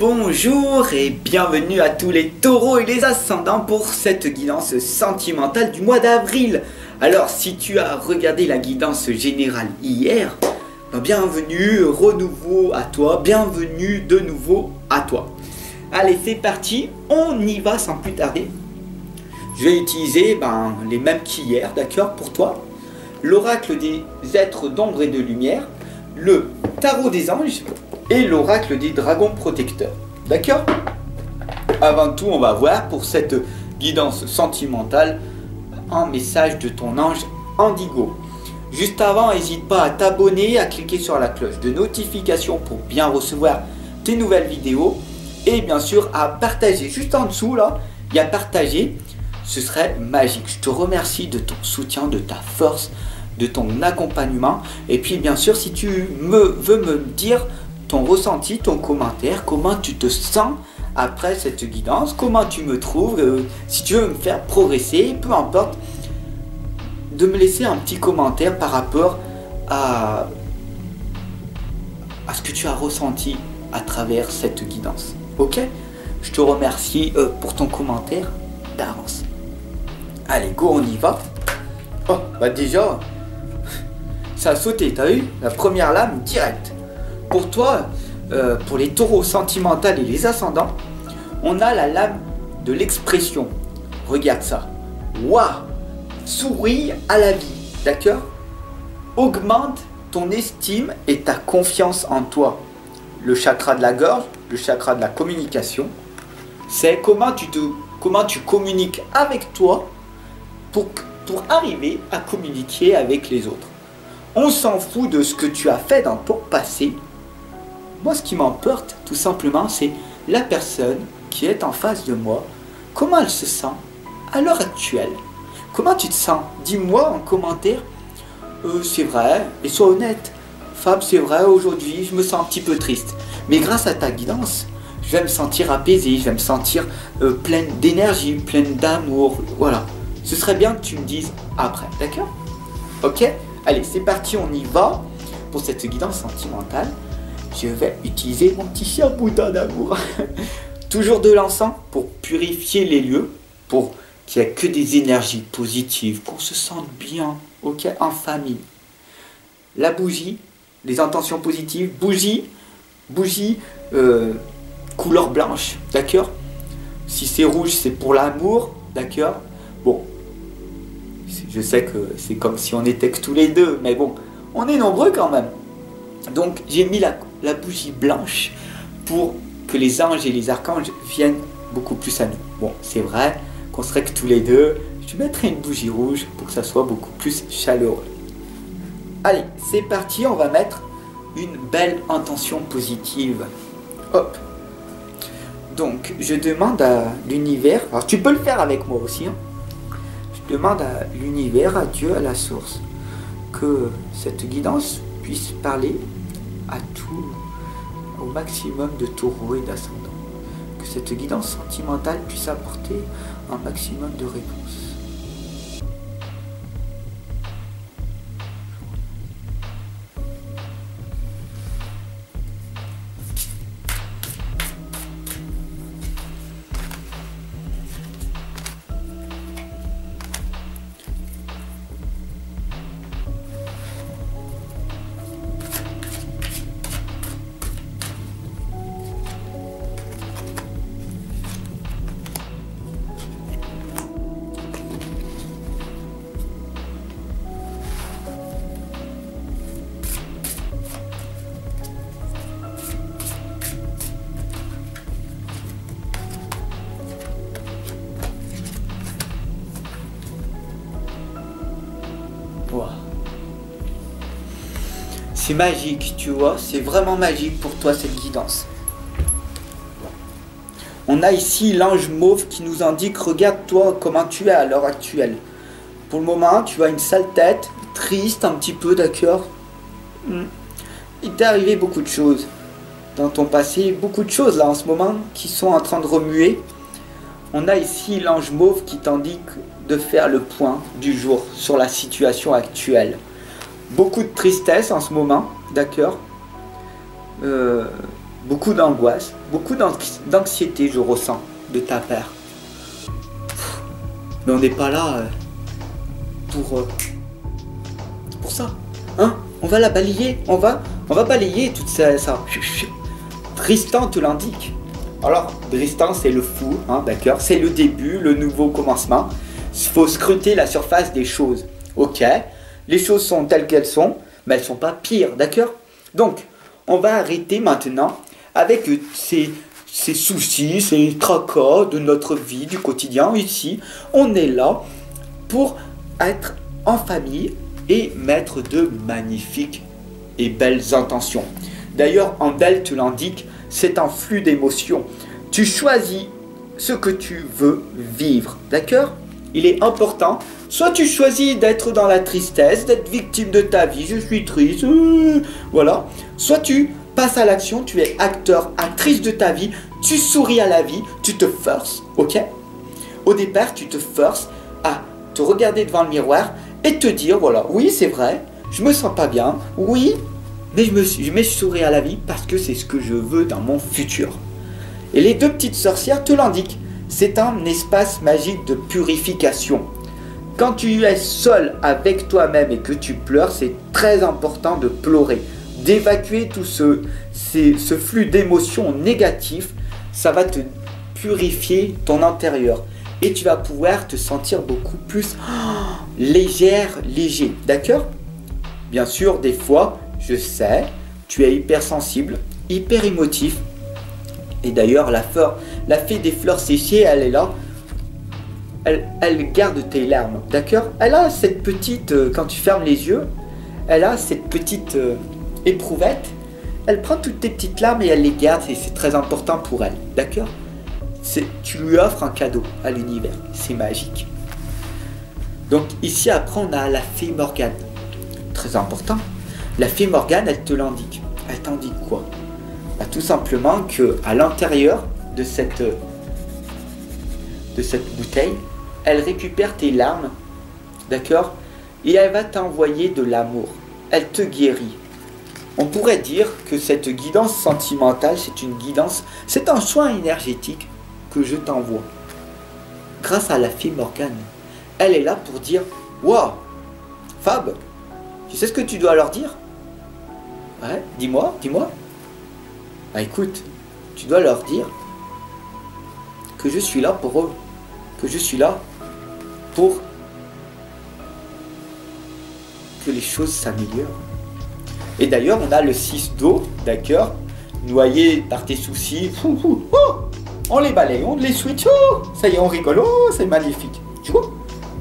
Bonjour et bienvenue à tous les taureaux et les ascendants pour cette guidance sentimentale du mois d'avril. Alors si tu as regardé la guidance générale hier, bienvenue, renouveau à toi, bienvenue de nouveau à toi. Allez, c'est parti, on y va sans plus tarder. Je vais utiliser les mêmes qu'hier, d'accord, pour toi. L'oracle des êtres d'ombre et de lumière, le tarot des anges et l'oracle des dragons protecteurs. D'accord? Avant tout, on va voir pour cette guidance sentimentale un message de ton ange Indigo. Juste avant, n'hésite pas à t'abonner, à cliquer sur la cloche de notification pour bien recevoir tes nouvelles vidéos. Et bien sûr, à partager. Juste en dessous, là, il y a partager. Ce serait magique. Je te remercie de ton soutien, de ta force, de ton accompagnement. Et puis, bien sûr, si tu veux me dire ton ressenti, ton commentaire, comment tu te sens après cette guidance, comment tu me trouves, si tu veux me faire progresser, peu importe, de me laisser un petit commentaire par rapport à ce que tu as ressenti à travers cette guidance. Ok? Je te remercie pour ton commentaire d'avance. Allez, go, on y va. Oh, déjà, ça a sauté, t'as vu? La première lame, direct. Pour toi, pour les taureaux sentimentaux et les ascendants, on a la lame de l'expression. Regarde ça. Waouh! Souris à la vie, d'accord? Augmente ton estime et ta confiance en toi. Le chakra de la gorge, le chakra de la communication, c'est comment tu communiques avec toi pour arriver à communiquer avec les autres. On s'en fout de ce que tu as fait dans ton passé. Moi, ce qui m'emporte, tout simplement, c'est la personne qui est en face de moi. Comment elle se sent à l'heure actuelle? Comment tu te sens? Dis-moi en commentaire. C'est vrai, et sois honnête. Fab, c'est vrai, aujourd'hui, je me sens un petit peu triste. Mais grâce à ta guidance, je vais me sentir apaisé, je vais me sentir pleine d'énergie, pleine d'amour. Voilà. Ce serait bien que tu me dises après, d'accord? Ok? Allez, c'est parti, on y va pour cette guidance sentimentale. Je vais utiliser mon petit chien bouton d'amour. Toujours de l'encens pour purifier les lieux, pour qu'il n'y ait que des énergies positives, qu'on se sente bien, ok, en famille. La bougie, les intentions positives, bougie couleur blanche, d'accord? Si c'est rouge, c'est pour l'amour, d'accord? Bon, je sais que c'est comme si on était que tous les deux, mais bon, on est nombreux quand même. Donc j'ai mis la bougie blanche pour que les anges et les archanges viennent beaucoup plus à nous. Bon, c'est vrai qu'on serait que tous les deux. Je mettrai une bougie rouge pour que ça soit beaucoup plus chaleureux. Allez, c'est parti, on va mettre une belle intention positive. Hop. Donc, je demande à l'univers, alors tu peux le faire avec moi aussi, hein. Je demande à l'univers, à Dieu, à la source, que cette guidance puisse parler à tout, au maximum de taureaux et d'ascendants. Que cette guidance sentimentale puisse apporter un maximum de réponses. C'est magique, tu vois, c'est vraiment magique pour toi cette guidance. On a ici l'ange mauve qui nous indique, regarde toi comment tu es à l'heure actuelle. Pour le moment, tu as une sale tête, triste un petit peu, d'accord? Il t'est arrivé beaucoup de choses dans ton passé, beaucoup de choses là en ce moment qui sont en train de remuer. On a ici l'ange mauve qui t'indique de faire le point du jour sur la situation actuelle. Beaucoup de tristesse en ce moment, d'accord? beaucoup d'angoisse, beaucoup d'anxiété, je ressens, de ta part. Mais on n'est pas là pour ça. Hein? On va la balayer, on va balayer tout ça. Tristan te l'indique. Alors, Tristan, c'est le fou, hein, d'accord? C'est le début, le nouveau commencement. Il faut scruter la surface des choses. Ok, les choses sont telles qu'elles sont, mais elles ne sont pas pires, d'accord? Donc, on va arrêter maintenant avec ces soucis, ces tracas de notre vie, du quotidien. Ici, on est là pour être en famille et mettre de magnifiques et belles intentions. D'ailleurs, Handel te l'indique, c'est un flux d'émotions. Tu choisis ce que tu veux vivre, d'accord? Il est important, soit tu choisis d'être dans la tristesse, d'être victime de ta vie, je suis triste, voilà. Soit tu passes à l'action, tu es acteur, actrice de ta vie, tu souris à la vie, tu te forces, ok? Au départ, tu te forces à te regarder devant le miroir et te dire, voilà, oui, c'est vrai, je me sens pas bien, oui, mais je souris à la vie parce que c'est ce que je veux dans mon futur. Et les deux petites sorcières te l'indiquent. C'est un espace magique de purification. Quand tu es seul avec toi-même et que tu pleures, c'est très important de pleurer, d'évacuer tout ce flux d'émotions négatives. Ça va te purifier ton intérieur et tu vas pouvoir te sentir beaucoup plus léger, d'accord? Bien sûr, des fois, je sais, tu es hypersensible, hyper émotif. Et d'ailleurs, la fée des fleurs séchées, elle est là. Elle garde tes larmes, d'accord? Elle a cette petite, quand tu fermes les yeux, elle a cette petite éprouvette. Elle prend toutes tes petites larmes et elle les garde et c'est très important pour elle, d'accord? Tu lui offres un cadeau à l'univers, c'est magique. Donc ici, après, on a la fée Morgane. Très important. La fée Morgane, elle te l'indique. Elle t'indique quoi? Bah, tout simplement qu'à l'intérieur de cette bouteille, elle récupère tes larmes, d'accord? Et elle va t'envoyer de l'amour. Elle te guérit. On pourrait dire que cette guidance sentimentale, c'est un soin énergétique que je t'envoie. Grâce à la fée Morgane. Elle est là pour dire, waouh, Fab, tu sais ce que tu dois leur dire? Ouais, dis-moi. Bah écoute, tu dois leur dire que je suis là pour eux, que je suis là pour que les choses s'améliorent. Et d'ailleurs, on a le 6 d'eau, d'accord, noyé par tes soucis, on les balaye, on les switch, ça y est, on rigole, c'est magnifique. Tu vois,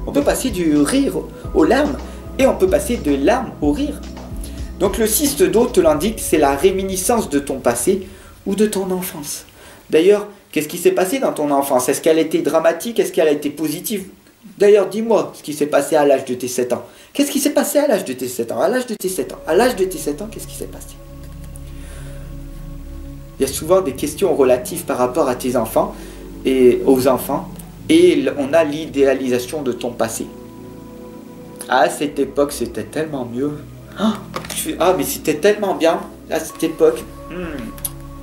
on peut passer du rire aux larmes et on peut passer de larmes au rire. Donc le 6 d'eau te l'indique, c'est la réminiscence de ton passé ou de ton enfance. D'ailleurs, qu'est-ce qui s'est passé dans ton enfance? Est-ce qu'elle a été dramatique? Est-ce qu'elle a été positive? D'ailleurs, dis-moi ce qui s'est passé à l'âge de tes 7 ans. Qu'est-ce qui s'est passé à l'âge de tes 7 ans? À l'âge de tes 7 ans, à l'âge de tes 7 ans, qu'est-ce qui s'est passé? Il y a souvent des questions relatives par rapport à tes enfants et aux enfants. Et on a l'idéalisation de ton passé. À cette époque, c'était tellement mieux. Ah, mais c'était tellement bien à cette époque.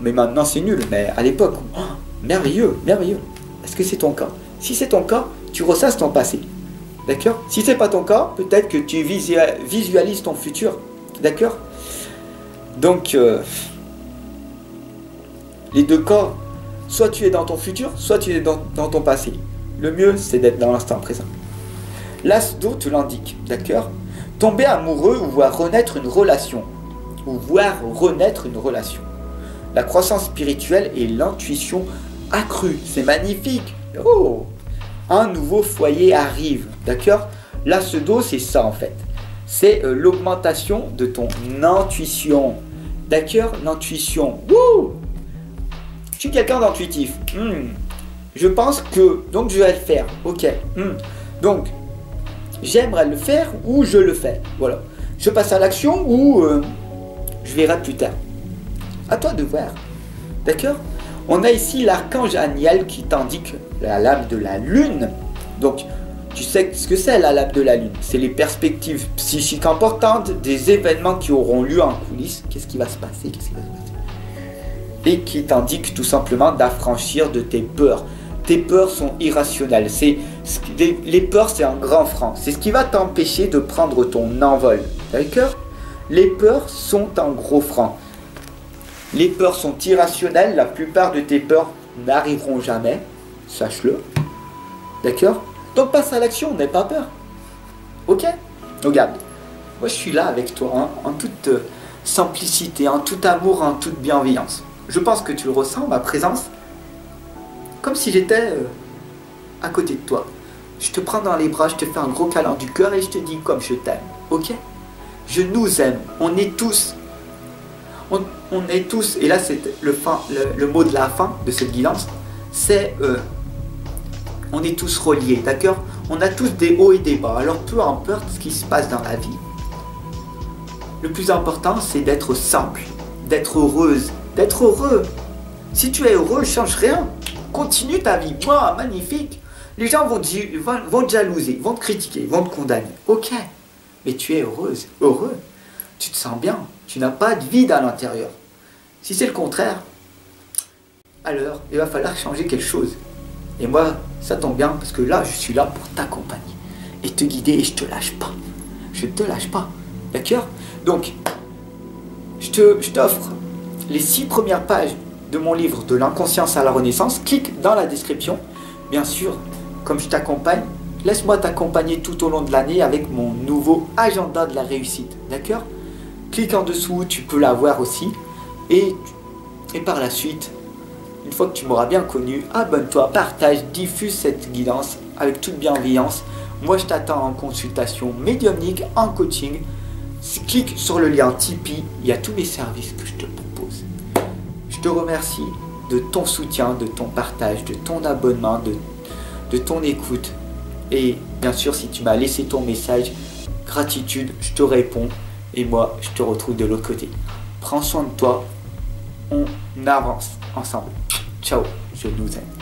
Mais maintenant, c'est nul. Mais à l'époque, merveilleux, merveilleux. Est-ce que c'est ton cas? Si c'est ton cas, tu ressasses ton passé. D'accord? Si c'est pas ton cas, peut-être que tu visualises ton futur. D'accord? Donc, les deux cas, soit tu es dans ton futur, soit tu es dans ton passé. Le mieux, c'est d'être dans l'instant présent. L'as d'eau te l'indique, d'accord? Tomber amoureux ou voir renaître une relation. La croissance spirituelle et l'intuition accrue. C'est magnifique. Oh! Un nouveau foyer arrive, d'accord? L'as d'eau, c'est ça en fait. C'est l'augmentation de ton intuition. D'accord? L'intuition. Wouh! Je suis quelqu'un d'intuitif. Je pense que... Donc je vais le faire. Ok. Donc, j'aimerais le faire ou je le fais. Voilà. Je passe à l'action ou je verrai plus tard. À toi de voir. D'accord? On a ici l'archange Aniel qui t'indique la lame de la lune. Donc, tu sais ce que c'est la lame de la lune? C'est les perspectives psychiques importantes des événements qui auront lieu en coulisses. Qu'est-ce qui va se passer? et qui t'indique tout simplement d'affranchir de tes peurs. Tes peurs sont irrationnelles. Les peurs, c'est un grand frein. C'est ce qui va t'empêcher de prendre ton envol. D'accord? Les peurs sont un gros frein. Les peurs sont irrationnelles. La plupart de tes peurs n'arriveront jamais. Sache-le. D'accord? Donc passe à l'action, n'aie pas peur. Ok? Regarde. Moi, je suis là avec toi, hein, en toute simplicité, en tout amour, en toute bienveillance. Je pense que tu le ressens, ma présence. Comme si j'étais à côté de toi. Je te prends dans les bras, je te fais un gros câlin du cœur et je te dis comme je t'aime. Ok? Je nous aime. On est tous. On est tous. Et là, c'est le mot de la fin de cette guidance. C'est on est tous reliés. D'accord? On a tous des hauts et des bas. Alors peu importe ce qui se passe dans la vie. Le plus important, c'est d'être simple. D'être heureuse. D'être heureux. Si tu es heureux, ne change rien. Continue ta vie, wow, magnifique. Les gens vont te jalouser, vont te critiquer, vont te condamner. Ok, mais tu es heureuse, heureux. Tu te sens bien, tu n'as pas de vide à l'intérieur. Si c'est le contraire, alors il va falloir changer quelque chose. Et moi, ça tombe bien parce que là, je suis là pour t'accompagner et te guider et je te lâche pas. Je te lâche pas, d'accord? Donc, je t'offre les 6 premières pages de mon livre de l'inconscience à la renaissance. Clique dans la description. Bien sûr, comme je t'accompagne, laisse-moi t'accompagner tout au long de l'année avec mon nouveau agenda de la réussite. D'accord? Clique en dessous, tu peux l'avoir aussi. Et par la suite, une fois que tu m'auras bien connu, abonne-toi, partage, diffuse cette guidance avec toute bienveillance. Moi, je t'attends en consultation médiumnique, en coaching. Clique sur le lien Tipeee, il y a tous les services que je te propose. Je te remercie de ton soutien, de ton partage, de ton abonnement, de ton écoute. Et bien sûr, si tu m'as laissé ton message, gratitude, je te réponds. Et moi, je te retrouve de l'autre côté. Prends soin de toi. On avance ensemble. Ciao, je nous aime.